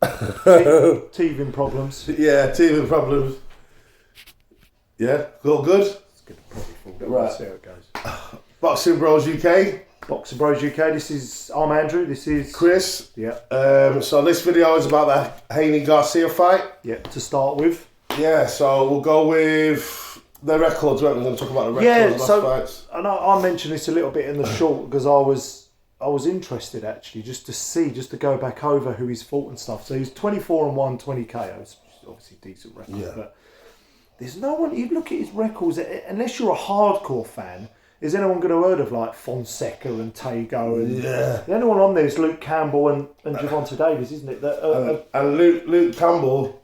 Teething problems. Yeah, teething problems. Yeah, all good. It's good to probably fall down. Right. See how it goes. Boxing Bros UK. Boxing Bros UK. I'm Andrew. This is Chris. Yeah. So this video is about the Haney Garcia fight. Yeah. To start with. Yeah. So we'll go with the records. We're going to talk about the records. Yeah. Last So fights. and I mentioned this a little bit in the short because I was interested actually just to go back over who he's fought and stuff. So he's 24-1, 20 KOs. Obviously decent record, Yeah. but there's no one. You look at his records, unless you're a hardcore fan. Is anyone going to heard of like Fonseca and Tago? And Yeah. The only one on there is Luke Campbell and Gervonta Davis, isn't it? And Luke Campbell,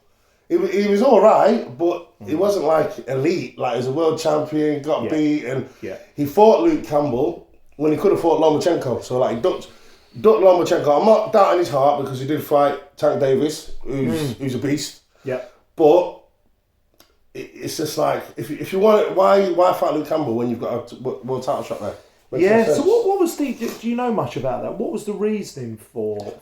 he was all right, but he wasn't like elite. Like, he was a world champion, got beat, and he fought Luke Campbell when he could have fought Lomachenko. So like, he ducked Lomachenko. I'm not doubting his heart because he did fight Tank Davis, who's a beast. Yeah. But it's just like, if you want it, why fight Luke Campbell when you've got a world title shot there? Makes no sense. So what was do you know much about that? What was the reasoning for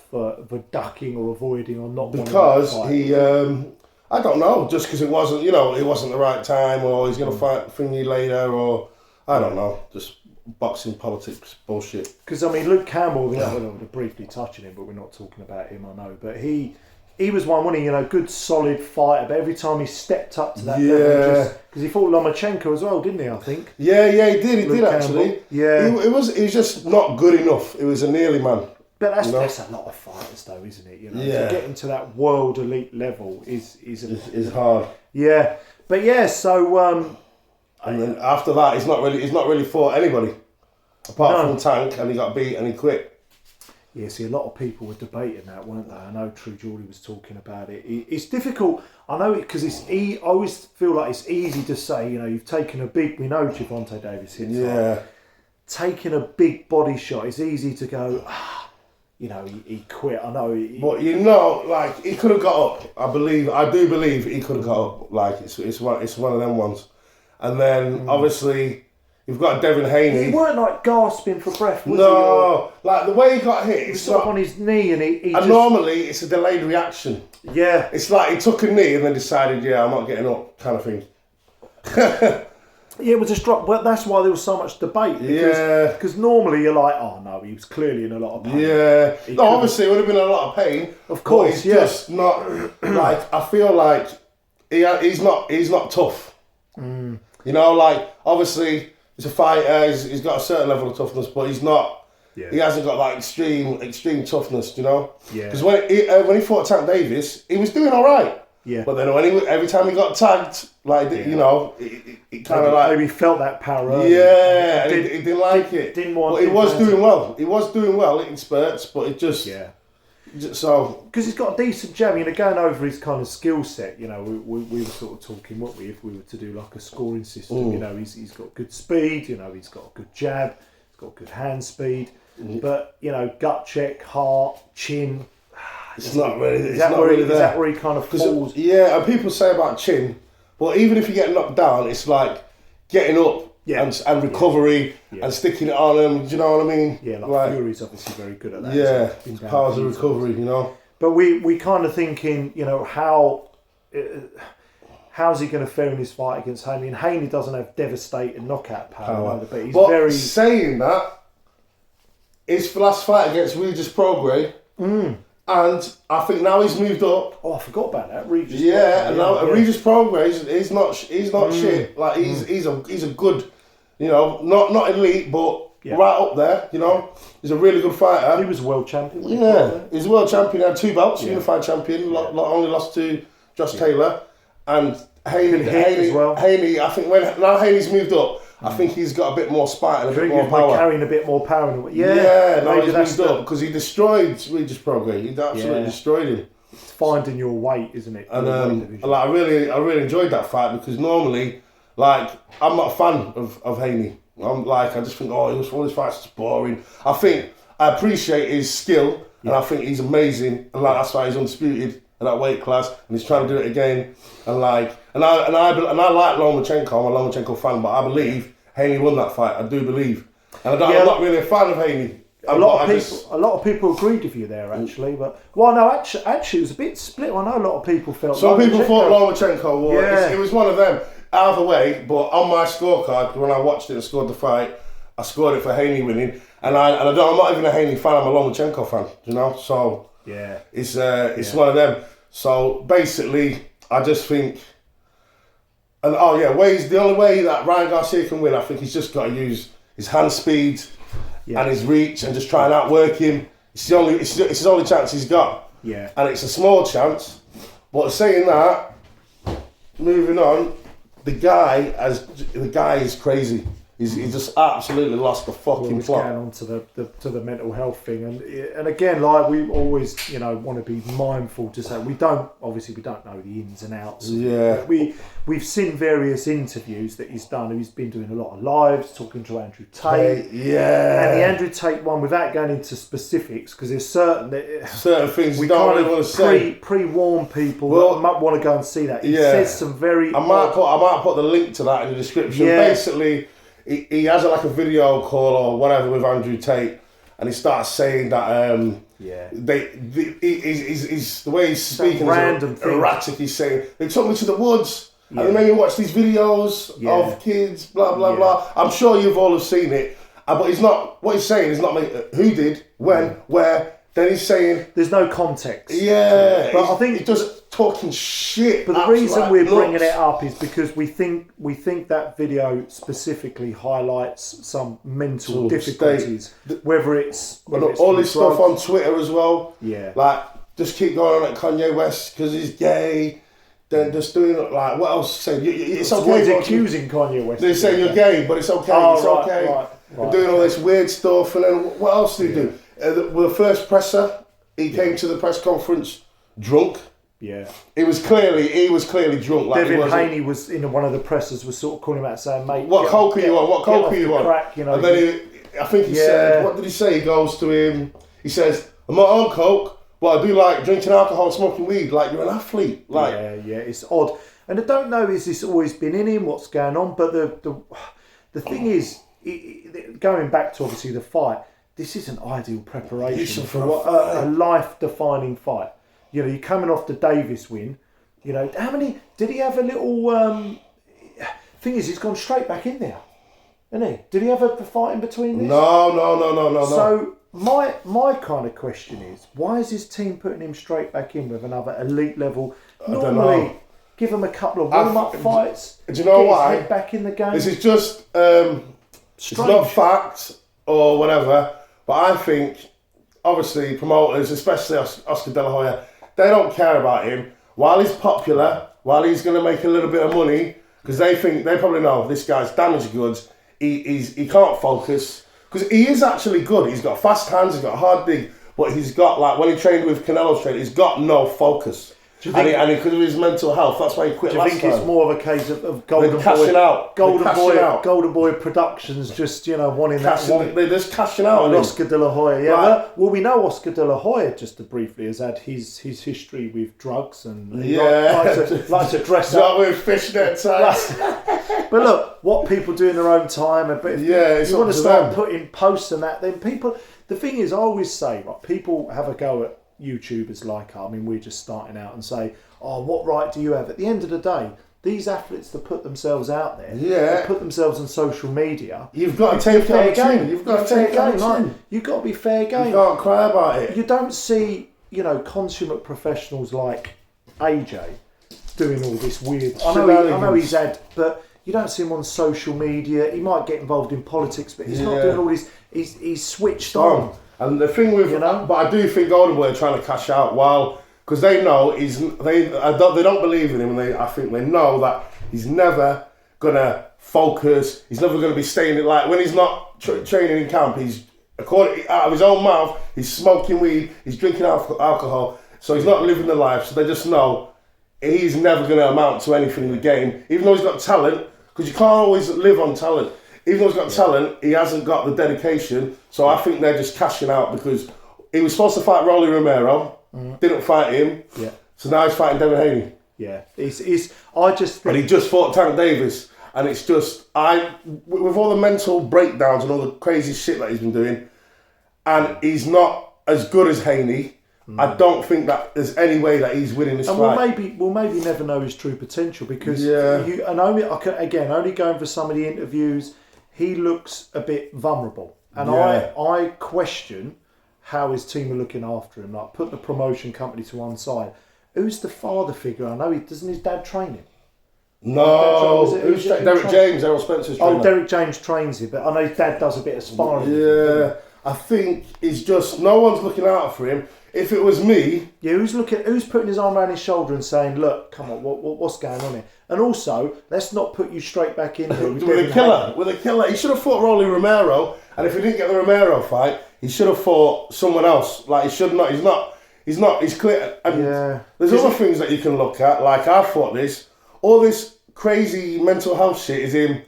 ducking or avoiding or not? Because he, I don't know, just because it wasn't the right time, or he's going to fight Thingy later, or I don't know, just boxing politics bullshit. Because I mean, Luke Campbell, we're briefly touching him, but we're not talking about him. I know, but he was one, wasn't he? Good, solid fighter. But every time he stepped up to that level, because he fought Lomachenko as well, didn't he? I think. Yeah, he did. He Luke did actually. Campbell. Yeah. He was just not good enough. It was a nearly man. But that's a lot of fighters, though, isn't it? Yeah. To get into that world elite level is hard. Yeah, but yeah. So and then after that, he's not really fought anybody apart from Tank, and he got beat and he quit. Yeah, see, a lot of people were debating that, weren't they? I know True Geordie was talking about it. It's difficult. I know it because I always feel like it's easy to say, you've taken a big. We know Gervonta Davis hits. Yeah. Like, taking a big body shot. It's easy to go. He quit. I know. But like, he could have got up. I do believe he could have got up. Like, it's one of them ones. And then obviously you've got Devin Haney. He weren't like gasping for breath, was he? No, like the way he got hit. He was sort of on his knee, and he just... normally it's a delayed reaction. Yeah. It's like he took a knee and then decided, I'm not getting up, kind of thing. Yeah, it was a strike, but that's why there was so much debate. Because normally you're like, oh no, he was clearly in a lot of pain. Yeah. Obviously it would have been a lot of pain. Of course, but he's just not, like, I feel like he's not tough. Like, obviously he's a fighter, he's got a certain level of toughness, but he's not, he hasn't got like extreme toughness, Yeah. Because when he fought Tank Davis, he was doing all right. Yeah. But then every time he got tagged, like, it kind of like... Maybe he felt that power. Yeah, and he didn't like it. Didn't want... But he was doing well. He was doing well in spurts, but it just... Yeah. So... Because he's got a decent jab, going over his kind of skill set, we were sort of talking, weren't we, if we were to do like a scoring system, he's got good speed, he's got a good jab, he's got good hand speed, but, gut check, heart, chin... It's not really. Is that where he kind of falls? Yeah, and people say about chin, but even if you get knocked down, it's like getting up and recovery and sticking it on him. Do you know what I mean? Yeah, like Fury's obviously very good at that. Yeah, powers of recovery, But we kind of thinking, how's he going to fare in his fight against Haney? And Haney doesn't have devastating knockout power either, but he's very... saying that, his last fight against Regis Prograis, and I think now he's moved up. Oh, I forgot about that. Regis. And now Regis Prograis, he's not shit. Like, he's a good, not elite, but right up there. He's a really good fighter. He was a world champion. He's a world champion. He had 2 belts, unified champion. Only lost to Josh Taylor, and Haney as well. Haney, I think now Haney's moved up, I think he's got a bit more spite and a bit more power. Carrying a bit more power. Now he's moved up because he destroyed Regis Prograis. He absolutely destroyed him. It's finding your weight, isn't it? And I really enjoyed that fight because normally, like, I'm not a fan of Haney. I just think, all his fights are boring. I appreciate his skill, and I think he's amazing, and that's why he's undisputed at that weight class, and he's trying to do it again. And I like Lomachenko. I'm a Lomachenko fan, but I believe Haney won that fight. I do believe, and I'm not really a fan of Haney. A lot of people agreed with you there, actually. But no, actually, it was a bit split. I know a lot of people felt. Some people thought Lomachenko was. It was one of them. Either way, but on my scorecard, when I watched it and scored the fight, I scored it for Haney winning, and I'm not even a Haney fan. I'm a Lomachenko fan. You know, so yeah, it's one of them. So basically, I just think, and the only way that Ryan Garcia can win, I think he's just got to use his hand speed and his reach and just try and outwork him. It's his only chance he's got. Yeah, and it's a small chance. But saying that, moving on. The guy is crazy. He just absolutely lost the fucking plot. Going on to the mental health thing, and again, like we always, want to be mindful to say we don't know the ins and outs. Yeah, we've seen various interviews that he's done. He's been doing a lot of lives, talking to Andrew Tate. Yeah, and the Andrew Tate one, without going into specifics, because there's certain things we don't really want to say. Pre-warn people that might want to go and see that. He says some very. I might put the link to that in the description. Yeah. Basically. He has like a video call or whatever with Andrew Tate, and he starts saying that he's the way he's speaking is erratic. He's saying they took me to the woods and they made me watch these videos of kids, blah blah blah. I'm sure you've all have seen it, but he's not. What he's saying is not who did, when, where. Then he's saying there's no context. Yeah, but I think he's just talking shit. But the reason we're bringing it up is because we think that video specifically highlights some mental difficulties, whether it's all this stuff on Twitter as well. Yeah, like just keep going on at Kanye West because he's gay. Then just doing like what else? Saying it's okay. He's accusing Kanye West. They say you're gay, but it's okay. Okay. Right. Doing all this weird stuff, and then what else do you do? The first presser, he came to the press conference drunk. Yeah, he was clearly drunk. Like Devin Haney was in one of the pressers was sort of calling him out saying, "Mate, what coke are you on? What coke are you on?" Crack, and then I think he said, "What did he say?" He goes to him. He says, "I'm not on coke, but I do like drinking alcohol, and smoking weed. Like you're an athlete." Like it's odd, and I don't know is this always been in him? What's going on? But the thing is, going back to obviously the fight. This is an ideal preparation for a life-defining fight. You're coming off the Davis win. How many did he have? A little thing is, he's gone straight back in there, isn't he? Did he have a fight in between this? No. So my kind of question is, why is his team putting him straight back in with another elite level? Normally, give him a couple of warm-up fights. Do you know why? His head back in the game. This is just it's not fact or whatever. But I think, obviously, promoters, especially Oscar De La Hoya, they don't care about him. While he's popular, while he's going to make a little bit of money, because they probably know this guy's damaged goods. He can't focus because he is actually good. He's got fast hands, he's got a hard dig, but he's got when he trained with Canelo's trainer, he's got no focus. And because of his mental health, that's why he quit last time. Do you think it's more of a case of Golden Boy Productions just wanting that one? They're just cashing out on Oscar De La Hoya. Yeah, right. Well, we know Oscar De La Hoya just briefly has had his history with drugs and likes to dress up with fishnet tights. But look, what people do in their own time. But if you want to start putting posts and that, then people. The thing is, I always say, people have a go at YouTubers like us. I mean, we're just starting out and say, "Oh, what right do you have?" At the end of the day, these athletes that put themselves out there, they put themselves on social media. You've got to take fair game. You've got to take fair game. You've got to be fair game. You can't cry about it. You don't see, consummate professionals like AJ doing all this weird. I know he's had, but you don't see him on social media. He might get involved in politics, but he's not doing all this. He's switched on. And the thing with, but I do think Golden Boy are trying to cash out because they know they don't believe in him, and I think they know that he's never gonna focus. He's never gonna be staying in, like when he's not training in camp. He's according out of his own mouth, he's smoking weed, he's drinking alcohol. So he's not living the life. So they just know he's never gonna amount to anything in the game, even though he's got talent. Because you can't always live on talent. Even though he's got talent, he hasn't got the dedication. So I think they're just cashing out because he was supposed to fight Rolly Romero, didn't fight him. Yeah. So now he's fighting Devin Haney. Yeah. I just think... And he just fought Tank Davis. And it's just, with all the mental breakdowns and all the crazy shit that he's been doing, and he's not as good as Haney, I don't think that there's any way that he's winning this fight. We'll maybe never know his true potential because only going for some of the interviews, he looks a bit vulnerable, and I question how his team are looking after him. Like, put the promotion company to one side. Who's the father figure? I know doesn't his dad train him? No, who's Derek James, Errol Spencer's trainer. Oh, Derek James trains him, but I know his dad does a bit of sparring. Yeah, I think it's just no one's looking out for him. If it was me, who's putting his arm around his shoulder and saying, "Look, come on, what's going on here?" And also, let's not put you straight back in there with a killer. He should have fought Rolly Romero, and if he didn't get the Romero fight, he should have fought someone else. Like, he should not. He's not. He's clear. And there's other things that you can look at. Like, I thought all this crazy mental health shit is him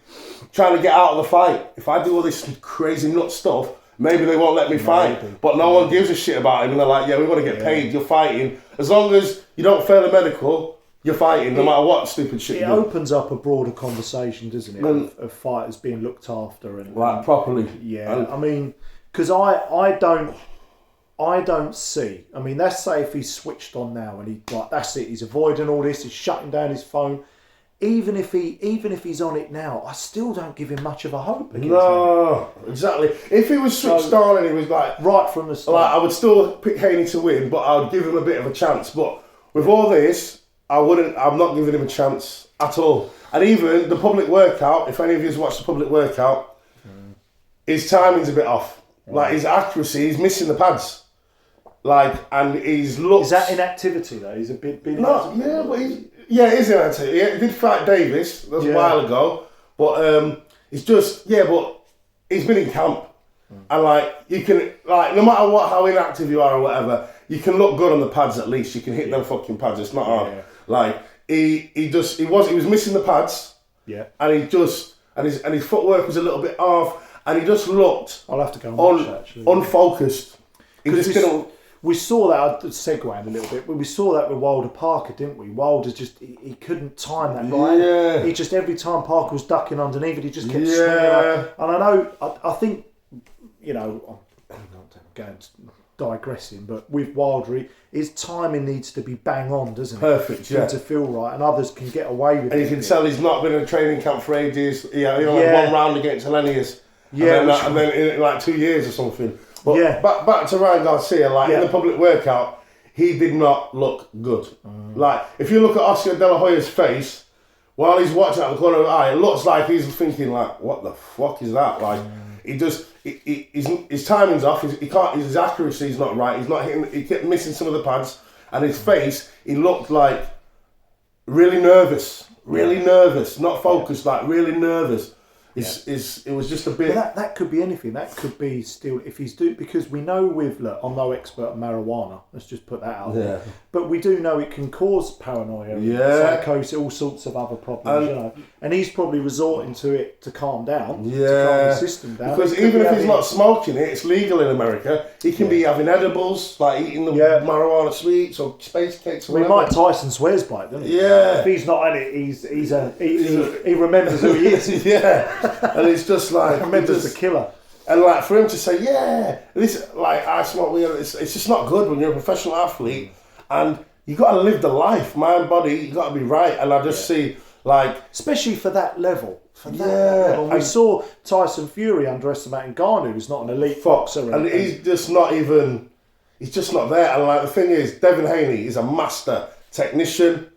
trying to get out of the fight. If I do all this crazy nut stuff, maybe they won't let me fight. But no one gives a shit about him, and they're like, yeah, we want to get paid. You're fighting. As long as you don't fail the medical, you're fighting, no matter what stupid shit you do. It opens up a broader conversation, doesn't it, of fighters being looked after and properly. Yeah, I mean, because I don't see. I mean, let's say if he's switched on now and that's it. He's avoiding all this. He's shutting down his phone. Even if he's on it now, I still don't give him much of a hope. No, exactly. If he was switched on and he was like right from the start, I would still pick Haney to win, but I would give him a bit of a chance. But with all this, I'm not giving him a chance at all. And even the public workout, if any of you watched the public workout, his timing's a bit off. Like, his accuracy, he's missing the pads. Like, and he's looked. Is that inactivity though? He's a bit. No, yeah, but it is inactivity. Yeah, he did fight Davis. That was a while ago, but but he's been in camp, and like, you can, like, no matter how inactive you are or whatever, you can look good on the pads. At least you can hit them fucking pads. It's not hard. Like, he was missing the pads. Yeah, and his footwork was a little bit off, and he just looked. I'll have to go and watch actually. Unfocused. He just didn't. We saw that, I'd segue in a little bit, but we saw that with Wilder Parker, didn't we? Wilder just, he couldn't time that right. Yeah. He just, every time Parker was ducking underneath it, he just kept swinging up. And I know, I think, I'm going digressing, but with Wilder, his timing needs to be bang on, doesn't it? Perfect, to feel right, and others can get away with it. And you can tell he's not been in a training camp for ages. Like one round against Hellenius. Yeah. And then in like 2 years or something. But back to Ryan Garcia, in the public workout, he did not look good. Like, if you look at Oscar De La Hoya's face, while he's watching out the corner of the eye, it looks like he's thinking, like, what the fuck is that? Like, his timing's off, his accuracy's not right, he's not hitting, he kept missing some of the pads, and his face, he looked like really nervous, not focused, like really nervous. It was just a bit. But that could be anything. That could be still if he's because we know I'm no expert on marijuana. Let's just put that out there. But we do know it can cause paranoia, psychosis, all sorts of other problems. And he's probably resorting to it to calm down, to calm the system down. Because even if he's not smoking it, it's legal in America. He can be having edibles, like eating the marijuana sweets or space cakes. Or Mike Tyson swears by it, doesn't he? Yeah. If he's not in it, he remembers who he is. And it's just like remembers the killer. And like for him to say, I smoke weed. It's just not good when you're a professional athlete, and you got to live the life, mind, body. You got to be right. And I just see especially for that level. And we saw Tyson Fury underestimating Garner, who's not an elite boxer, and he's just not even. He's just not there. And like the thing is, Devin Haney is a master technician.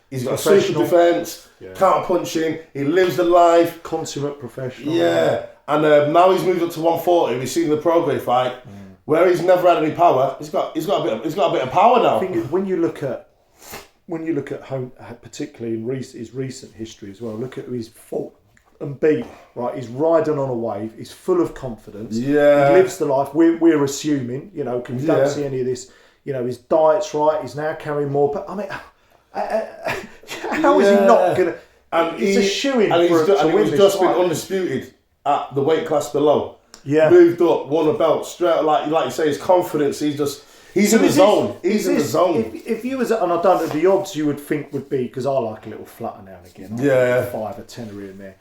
He's got a super defence, counter punching. He lives the life. Consummate professional. Yeah, and now he's moved up to 140. We've seen the Prograis fight, where he's never had any power. He's got a bit of power now. I think when you look at particularly in his recent history as well, look at who he's fought and beat. Right, he's riding on a wave. He's full of confidence. Yeah, he lives the life. We're assuming, because we don't see any of this. His diet's right. He's now carrying more. But I mean. How is he not gonna? And he's a shoo-in and to win he's just been undisputed at the weight class below. Yeah, moved up, won a belt straight. Like you say, his confidence. He's in the zone. He's in the zone. If you was, and I don't know the odds you would think would be, because I like a little flutter now and again. Yeah, 5 or 10 in there.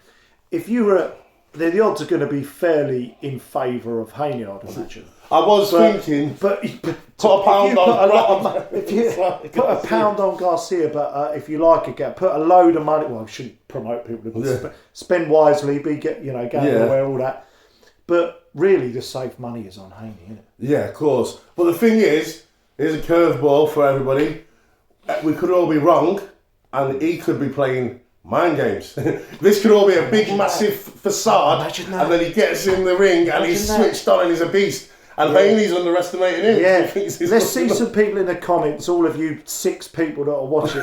If you were, the odds are going to be fairly in favour of Haney, I'd imagine. I was thinking, but put a pound on. If you put a pound on Garcia, but if you like it, put a load of money. Well, I shouldn't promote people to spend wisely, go nowhere, all that. But really, the safe money is on Haney, isn't it? Yeah, of course. But the thing is, here's a curveball for everybody. We could all be wrong, and he could be playing mind games. This could all be a big, massive facade, and then he gets in the ring and he's switched on and he's a beast. And Haney's underestimating him. Yeah, let's see some people in the comments. All of you 6 people that are watching.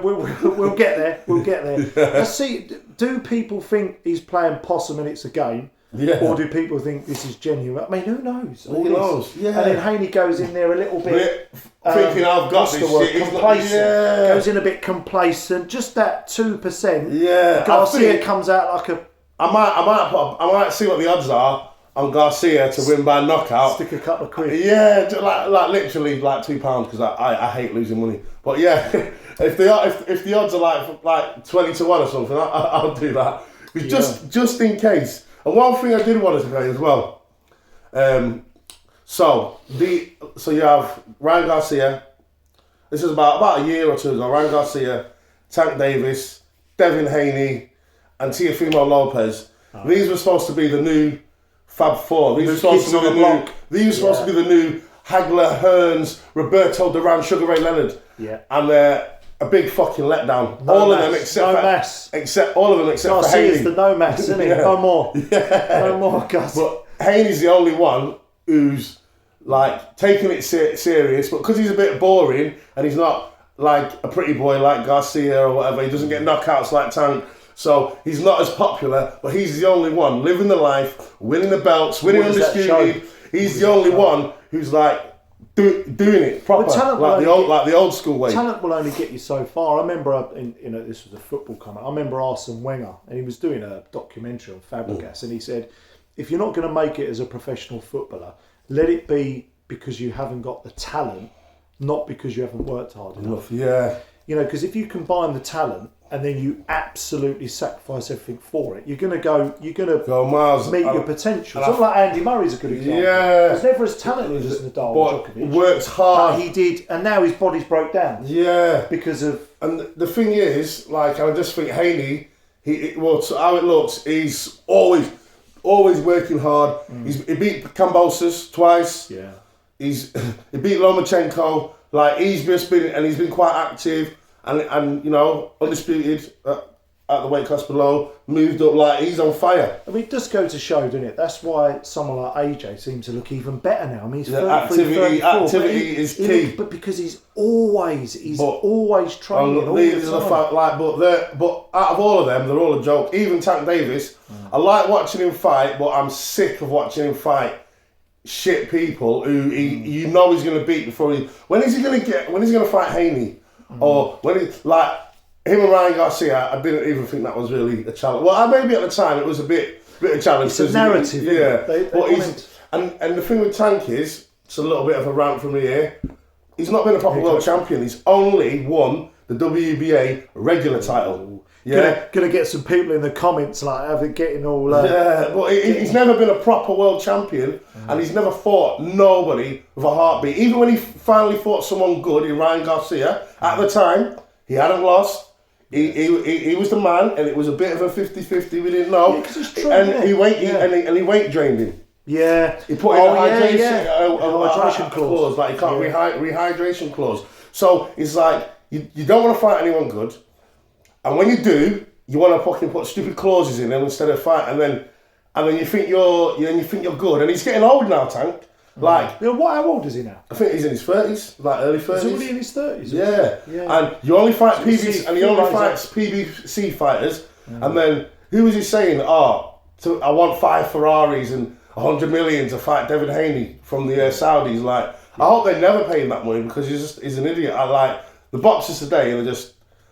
we'll get there. We'll get there. Yeah. Let's see. Do people think he's playing possum and it's a game? Yeah. Or do people think this is genuine? I mean, who knows? Who knows? Yeah. And then Haney goes in there a little bit thinking, I've got this shit. Complacent. Goes in a bit complacent. Just that 2%. Yeah. Garcia comes out like a. I might see what the odds are on Garcia to win by knockout. Stick a couple of quid. Yeah, like literally like £2 because I hate losing money. But yeah, if the odds are like 20 to 1 or something, I'll do that. Just in case. And one thing I did want to say as well. So you have Ryan Garcia. This is about a year or two ago. Ryan Garcia, Tank Davis, Devin Haney, and Teofimo Lopez. Oh. These were supposed to be the new Fab Four. These were supposed to be the new Hagler, Hearns, Roberto Duran, Sugar Ray Leonard. Yeah. And they're a big fucking letdown. All of them except for Haney. Garcia's the no mess, isn't he? No more. Yeah. No more, Gus. But Haney's the only one who's like taking it serious, but because he's a bit boring and he's not like a pretty boy like Garcia or whatever, he doesn't get knockouts like Tank. So he's not as popular, but he's the only one living the life, winning the belts, winning undisputed. He's the only one who's like doing it proper, like the old school way. Talent will only get you so far. I remember, this was a football comment. I remember Arsene Wenger, and he was doing a documentary on Fabregas, and he said, if you're not going to make it as a professional footballer, let it be because you haven't got the talent, not because you haven't worked hard enough. Yeah. Because if you combine the talent and then you absolutely sacrifice everything for it, you're gonna go miles, meet your potential. It's not like Andy Murray's a good example. Yeah. He's never as talented as Nadal or Djokovic. Works hard. But he did, and now his body's broke down. Yeah. Because of. And the thing is, I just think Haney, how it looks, he's always working hard. He beat Kambosos twice. Yeah. He beat Lomachenko. He's been quite active and undisputed at the weight class below. Moved up he's on fire. I mean, it does go to show, doesn't it? That's why someone like AJ seems to look even better now. I mean, he's activity is key. But because he's always training. But out of all of them, they're all a joke. Even Tank Davis, I like watching him fight, but I'm sick of watching him fight shit people who he's going to beat before he. When is he going to fight Haney? Or when he him and Ryan Garcia? I didn't even think that was really a challenge. Well, maybe at the time it was a bit of challenge. It's a narrative. And the thing with Tank is, it's a little bit of a rant from here. He's not been a proper world champion. He's only won the WBA regular title. Yeah, gonna get some people in the comments getting all. But he's never been a proper world champion, and he's never fought nobody with a heartbeat. Even when he finally fought someone good in Ryan Garcia, at the time he hadn't lost. He was the man, and it was a bit of a 50-50. We didn't know, and he weight drained him. Yeah, he put in a hydration clause. He can't rehydration clause. So it's you don't want to fight anyone good. And when you do, you want to fucking put stupid clauses in them instead of fight, and then you think you're good. And he's getting old now, Tank. How old is he now? I think he's in his 30s, early 30s. He's already in his 30s. Yeah. And you only fight PBC, and he only fights PBC fighters. And then who was he saying? I want 5 Ferraris and 100 million to fight Devin Haney from the Saudis. I hope they never pay him that money because he's an idiot. The boxers today,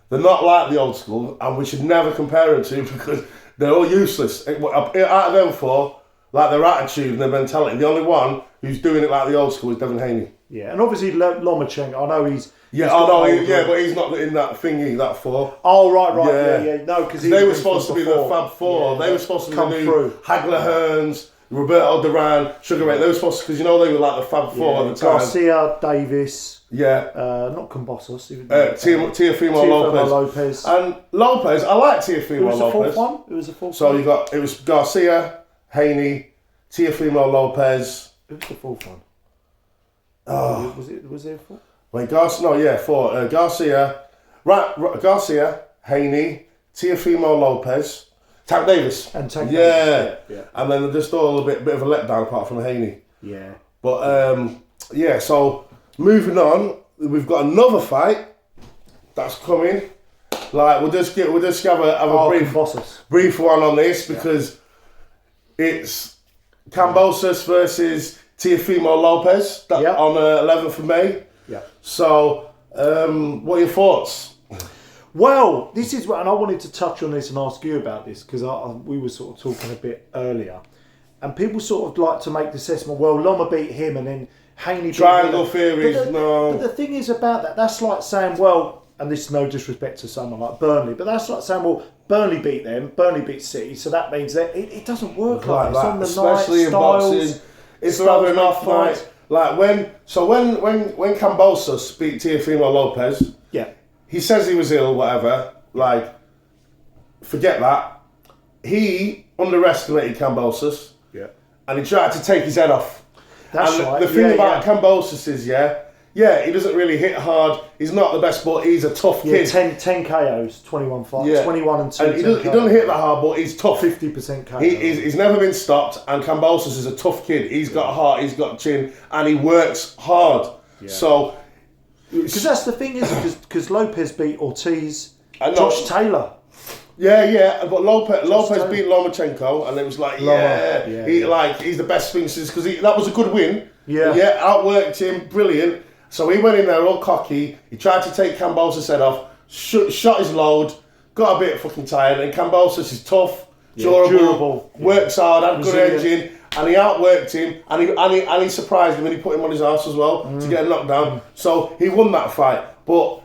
they're not like the old school, and we should never compare them to because they're all useless. Out of them four, their attitude and their mentality, the only one who's doing it like the old school is Devin Haney. Yeah, and obviously Lomachenko, I know he's... but he's not in that thingy, that four. Oh, right, yeah. No, because they were supposed to be the Fab Four. They were supposed to be the new Hagler, Hearns, Roberto Duran, Sugar Ray, they were supposed to, because you know they were like the Fab Four at the time. Garcia, Davis. Yeah. Not kambosos. Teofimo Lopez. And Lopez, I like Teofimo Lopez. Who was the fourth one? Who was the fourth So one? you got, it was Garcia, Haney, Teofimo Lopez. Who was the fourth one? Oh. Was there a fourth? Wait, four. Garcia, Garcia, Haney, Teofimo Lopez, Tank Davis. And Tank Davis. Yeah. And then just all a bit of a letdown apart from Haney. Yeah. But so moving on, we've got another fight that's coming. Like we'll just have a brief one on this because it's Kambosos versus Teofimo Lopez on 11th of May. Yeah. So, what are your thoughts? Well, this is what, and I wanted to touch on this and ask you about this because we were sort of talking a bit earlier, and people sort of like to make the assessment. Well, Loma beat him, and then Haney. Triangle theories, no. But the thing is about that's like saying, well, and this is no disrespect to someone like Burnley, but that's like saying, well, Burnley beat them, Burnley beat City, so that means that it doesn't work like that. It's on the especially night, in styles, boxing. It's rather enough fight. Like when Kambosos beat Teofimo Lopez, he says he was ill, whatever. Like, forget that. He underestimated Kambosos, and he tried to take his head off. That's right. The thing about Kambosos is, he doesn't really hit hard. He's not the best, but he's a tough kid. 10 KOs, 21 fights, 21 and 2. And he doesn't hit that hard, but he's tough. 50% KO. He's never been stopped, and Kambosos is a tough kid. He's got heart, he's got chin, and he works hard. Yeah. So, because that's the thing, is because Lopez beat Ortiz, Josh Taylor. But Lopez beat Lomachenko, and it was like, he's the best thing since, because that was a good win. Outworked him, brilliant. So he went in there all cocky. He tried to take Kambosos' head off, shot his load, got a bit fucking tired. And Kambosos is tough, durable, works hard, had good engine, and he outworked him. And he surprised him, and he put him on his arse as well to get a knockdown. So he won that fight. But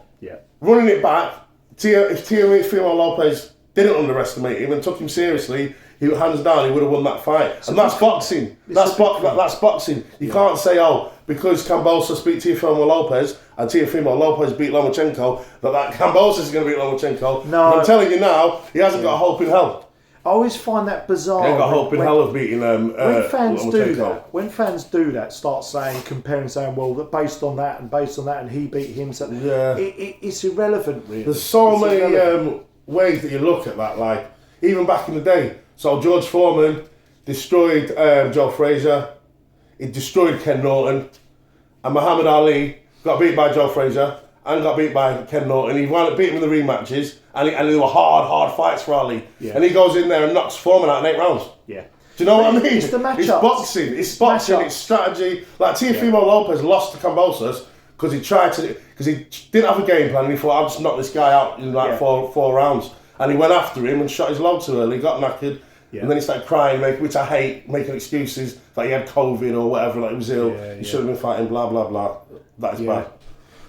running it back, if Teofimo Lopez didn't underestimate him and took him seriously, hands down, he would have won that fight. And that's boxing. That's boxing. You can't say, because Kambosos beat Teofimo Lopez and Teofimo Lopez beat Lomachenko, that Kambosos is going to beat Lomachenko. No. And I'm telling you now, he hasn't got a hope in hell. I always find that bizarre. He ain't got hope in hell of beating when fans Lomachenko. When fans do that, start comparing, saying, well, that based on that, and he beat him. So it's irrelevant, really. There's so many ways that you look at that, like, even back in the day. So George Foreman destroyed Joe Frazier. He destroyed Ken Norton. And Muhammad Ali got beat by Joe Frazier and got beat by Ken Norton. He wound up beating him in the rematches. And they were hard fights for Ali. Yeah. And he goes in there and knocks Foreman out in 8 rounds. Yeah. Do you know what I mean? It's the matchup. It's boxing. It's strategy. Like Teofimo Lopez lost to Kambosos because he didn't have a game plan and he thought, I'll just knock this guy out in four rounds. And he went after him and shot his load too early, got knackered. Yeah. And then he started crying, which I hate, making excuses that he had COVID or whatever, like he was ill. He should have been fighting, blah, blah, blah. That is bad.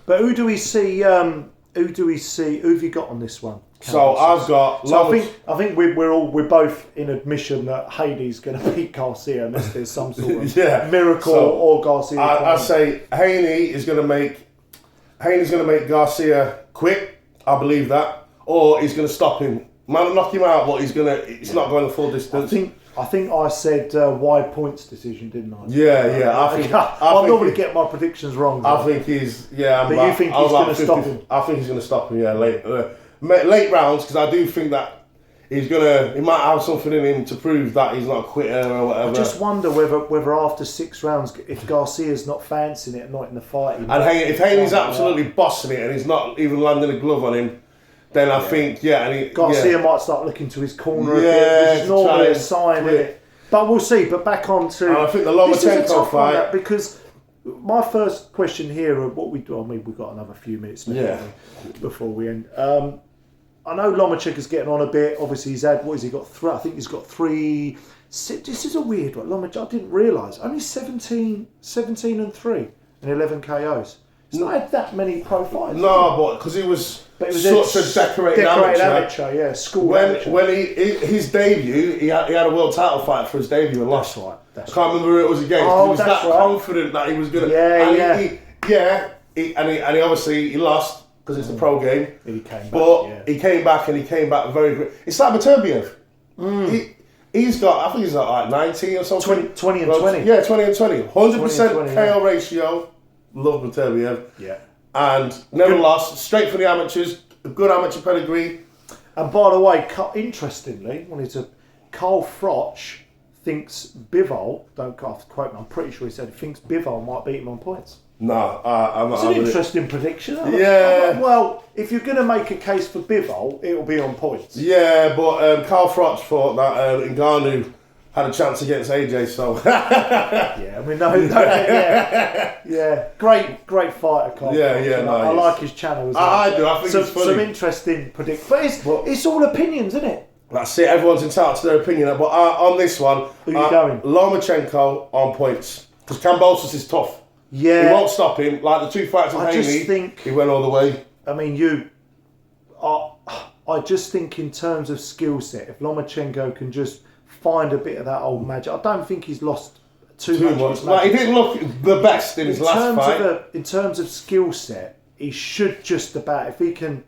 But who do we see? Who have you got on this one? So I've got. So I think we're both in admission that Haney's going to beat Garcia unless there's some sort of miracle or Garcia. I say Haney is going to make Garcia quit. I believe that. Or he's going to stop him. Might knock him out, but it's not going the full distance. I think I said wide points decision, didn't I? I normally get my predictions wrong. I think he's But you think he's going to stop him? I think he's going to stop him. Late rounds, because I do think that he might have something in him to prove that he's not a quitter or whatever. I just wonder whether after 6 rounds, if Garcia's not fancying it and not in the fight, if Haney's absolutely bossing it and he's not even landing a glove on him, then I think, Garcia might start looking to his corner a bit, which is normally a sign, isn't it? But we'll see. But back on to... And I think the Lomachenko fight... Because my first question here, we've got another few minutes before we end. I know Lomachenko's getting on a bit. Obviously, he's had, I think he's got 3... This is a weird one. Lomachenko, I didn't realise. Only 17 and 3 and 11 KOs. He's not had that many pro fights. No, but because he was But such a decorated amateur. Yeah, school when amateur. when his debut, he had a world title fight for his debut and lost. That's right. I can't remember who it was against. Oh, he was that's that right. confident that he was gonna. And he obviously he lost because it's the pro game. He came back. But he came back and he came back very good. It's like Materbiev. He's got, I think he's got like 19 or something. 20 and 20. Yeah, 20 and 20. 100% 20, KO ratio. Love Materbiev. Yeah. And never lost. Straight for the amateurs. A good amateur pedigree. And by the way, interestingly, Carl Froch thinks Bivol, don't have to quote me, I'm pretty sure he said he thinks Bivol might beat him on points. No, I'm not. It's an interesting prediction. Yeah. Well, if you're going to make a case for Bivol, it will be on points. Yeah, but Carl Froch thought that Ngannou had a chance against AJ, so. Yeah, I mean, yeah. Great fighter, Carl. Yeah, Froch. yeah, no, I like his channel as well. I do, I think it's funny. Some interesting predictions. But it's all opinions, isn't it? That's it, everyone's entitled to their opinion. But on this one, who you going? Lomachenko on points. Because Kambosos is tough. Yeah. He won't stop him. Like the two fights with Haney, he went all the way. I mean, I just think in terms of skill set, if Lomachenko can just find a bit of that old magic, I don't think he's lost too much. Like, he didn't look the best in his last fight. In terms of skill set, he should just about, if he can,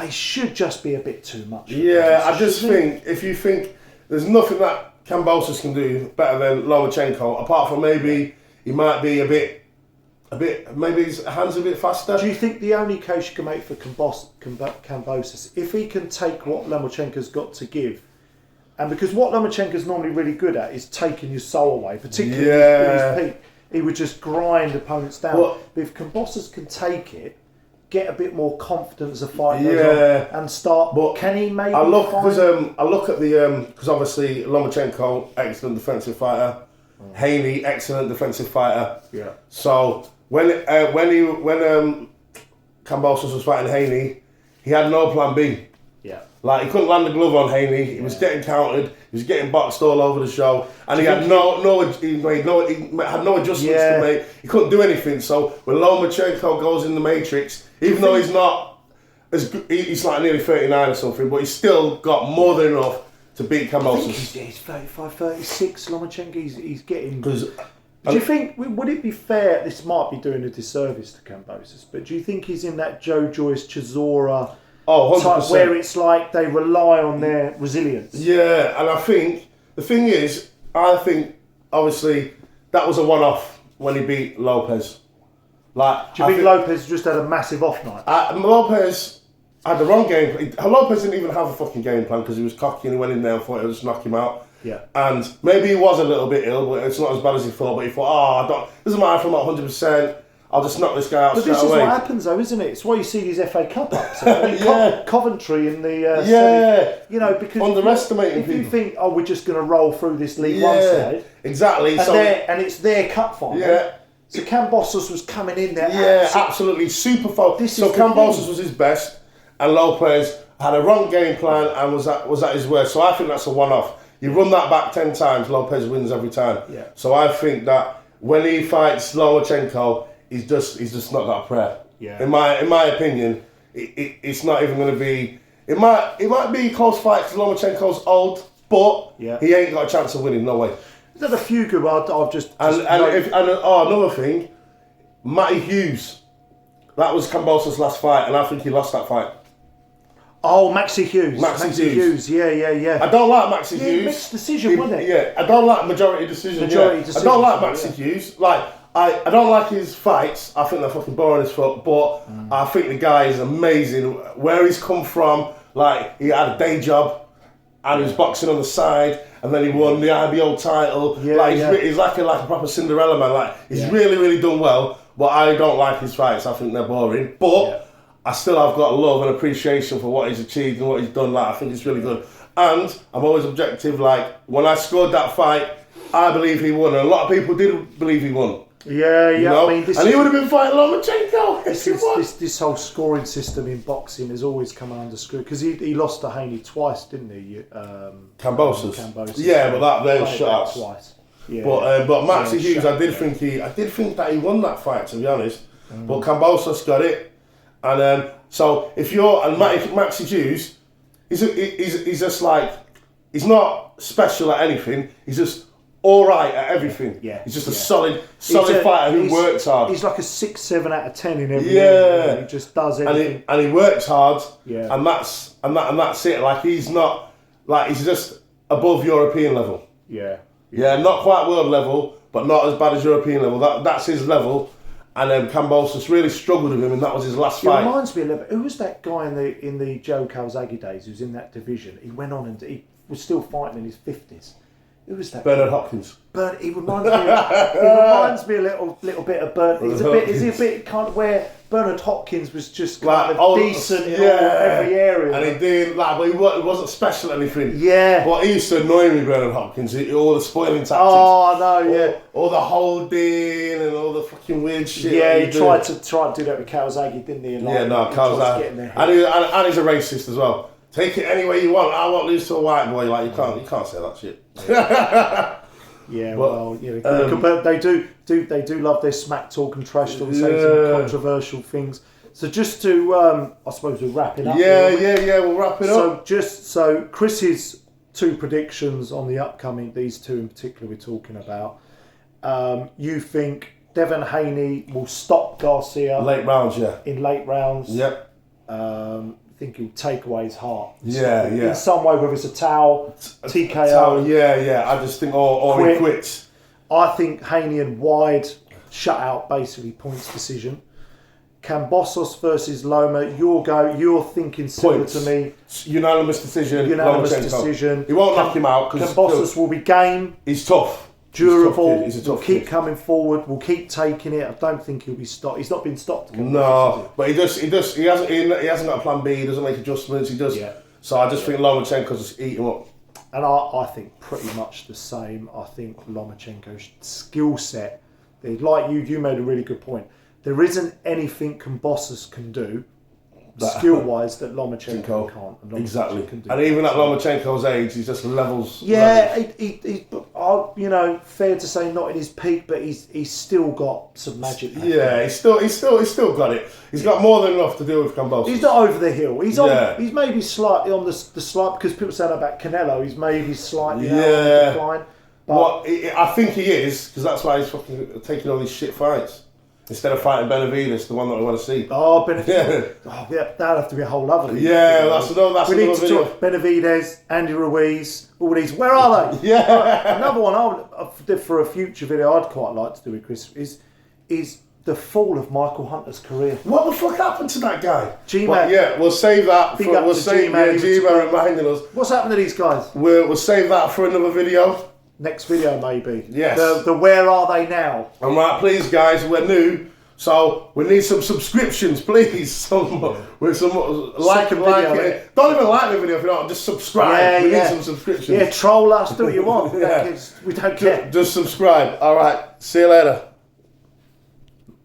he should just be a bit too much. Yeah, I just think, if you think there's nothing that Kambosos can do better than Lomachenko, apart from maybe he might be a bit, maybe his hands a bit faster. Do you think the only case you can make for Kambosos, if he can take what Lomachenko's got to give, and because what Lomachenko's normally really good at is taking your soul away, particularly at his peak, he would just grind opponents down. But if Kambosos can take it, get a bit more confidence as a fight goes on, and start. But can he maybe? I look at the because obviously Lomachenko, excellent defensive fighter. Haney, excellent defensive fighter. Yeah. So when Kambosos was fighting Haney, he had no plan B. Yeah. Like, he couldn't land the glove on Haney. He was getting countered. He was getting boxed all over the show, and he had no adjustments to make. He couldn't do anything. So when Lomachenko goes in the matrix, even though he's not as good, he's like nearly 39 or something, but he's still got more than enough to beat Kambosos. He's 35, 36. Lomachenko, he's getting. Do you think, would it be fair? This might be doing a disservice to Kambosos, but do you think he's in that Joe Joyce, Chisora? 100%. Where it's like they rely on their resilience. Yeah, and I think the thing is, obviously that was a one-off when he beat Lopez. Like, do you think Lopez just had a massive off night? Lopez had the wrong game. Lopez didn't even have a fucking game plan because he was cocky and he went in there and thought it would just knock him out. Yeah. And maybe he was a little bit ill, but it's not as bad as he thought. But he thought, doesn't matter if I'm not 100%. I'll just knock this guy out straight away. But this is what happens, though, isn't it? It's why you see these FA Cup ups. Coventry in the semi, because underestimating people. If you think, we're just going to roll through this League One side, exactly. And it's their cup final. Yeah. So Kambosos was coming in there. Yeah, absolutely super focused. So Kambosos was his best, and Lopez had a wrong game plan and was at his worst. So I think that's a one-off. You run that back 10 times, Lopez wins every time. Yeah. So I think that when he fights Lomachenko, he's just not got a prayer. Yeah. In my opinion, it's not even going to be. It might be a close fight because Lomachenko's old, but he ain't got a chance of winning. No way. There's a few good. I've just another thing, Matty Hughes. That was Kambosos' last fight, and I think he lost that fight. Oh, Maxi Hughes. Yeah. I don't like Maxi Hughes. Mixed decision, wasn't it? Yeah, I don't like majority decision. I don't like Maxi Hughes. Like, I don't like his fights. I think they're fucking boring as fuck. But I think the guy is amazing. Where he's come from, like, he had a day job and he was boxing on the side, and then he won the IBO title. He's like a proper Cinderella man. Like, he's really, really done well. But I don't like his fights. I think they're boring. But I still have got love and appreciation for what he's achieved and what he's done. Like, I think it's really good. And I'm always objective. Like, when I scored that fight, I believe he won. And a lot of people did believe he won. Yeah. You know? I mean, he would have been fighting Lomachenko. This whole scoring system in boxing has always come under screw because he lost to Haney twice, didn't he? Kambosos. Yeah, but they were shut out twice. Yeah. But Maxi Hughes, I did think that he won that fight. To be honest, but Kambosos got it. And so if you're and Maxi Hughes, he's just like, he's not special at anything. He's just all right at everything. Yeah, he's just a solid fighter who works hard. He's like a 6, 7 out of 10 in every area. He just does everything. And he works hard. Yeah. And that's it. Like he's not like he's just above European level. Yeah. Yeah, not quite world level, but not as bad as European level. That's his level. And then Kambosos really struggled with him, and that was his last fight. It reminds me a little bit. Who was that guy in the Joe Calzaghe days who was in that division? He went on and he was still fighting in his 50s. Who was that? Bernard Hopkins. He reminds me. He reminds me a little bit of Bernard. Is he a bit kind of where Bernard Hopkins was just kind of decent in every area, and he did like, but he wasn't special at anything. Yeah. But he used to annoy me, Bernard Hopkins. All the spoiling tactics. Oh no, yeah. All the holding and all the fucking weird shit. Yeah, he tried to do that with Calzaghe, didn't he? Calzaghe. And he's a racist as well. Take it any way you want. I won't lose to a white boy. Like you can't say that shit. Yeah, but they do love their smack talk and trash talk, say some controversial things. So just to, I suppose we'll wrap it up. We'll wrap it up. So Chris's 2 predictions on the upcoming, these 2 in particular we're talking about. You think Devin Haney will stop Garcia late rounds? Yeah. In late rounds. Yep. I think he'll take away his heart. In some way, whether it's a towel, TKO. I just think, or he quits. I think Haney and Wide shut out, basically points decision. Kambosos versus Loma. You're thinking similar to me. Unanimous decision. Decision. He won't knock him out because Kambosos will be game. He's tough. Durable. He's a tough keep coming forward. Will keep taking it. I don't think he'll be stopped. He's not been stopped. No, but he hasn't got a plan B. He doesn't make adjustments. He does. Yeah. So I just think Lomachenko's just eat him up. And I think pretty much the same. I think Lomachenko's skill set. Like you made a really good point. There isn't anything Kambosos can do, skill-wise, that Lomachenko can't. And exactly. And even at Lomachenko's age, he's just levels. Yeah, fair to say not in his peak, but he's still got some magic. Yeah, he's still got it. He's got more than enough to deal with Kambosos. He's not over the hill. He's on. He's maybe slightly on the slight, because people say about Canelo. He's maybe slightly on the decline. But I think he is, because that's why he's fucking taking all these shit fights. Instead of fighting Benavidez, the one that we want to see. Oh, Benavidez. That'd have to be a whole other video. Yeah, that's another We need to talk Benavidez, Andy Ruiz, all these. Where are they? Yeah. Another one for a future video I'd quite like to do with Chris is the fall of Michael Hunter's career. What the fuck happened to that guy? G-Man. Yeah, we'll save that. We'll save G-Man reminding us. What's happened to these guys? We'll save that for another video. Next video, maybe. Yes. The where are they now? All right, please, guys, we're new, so we need some subscriptions, please. With some like it. Don't even like the video if you don't. Just subscribe. We need some subscriptions. Yeah, troll us. Do what you want. We don't care. Just subscribe. All right. See you later.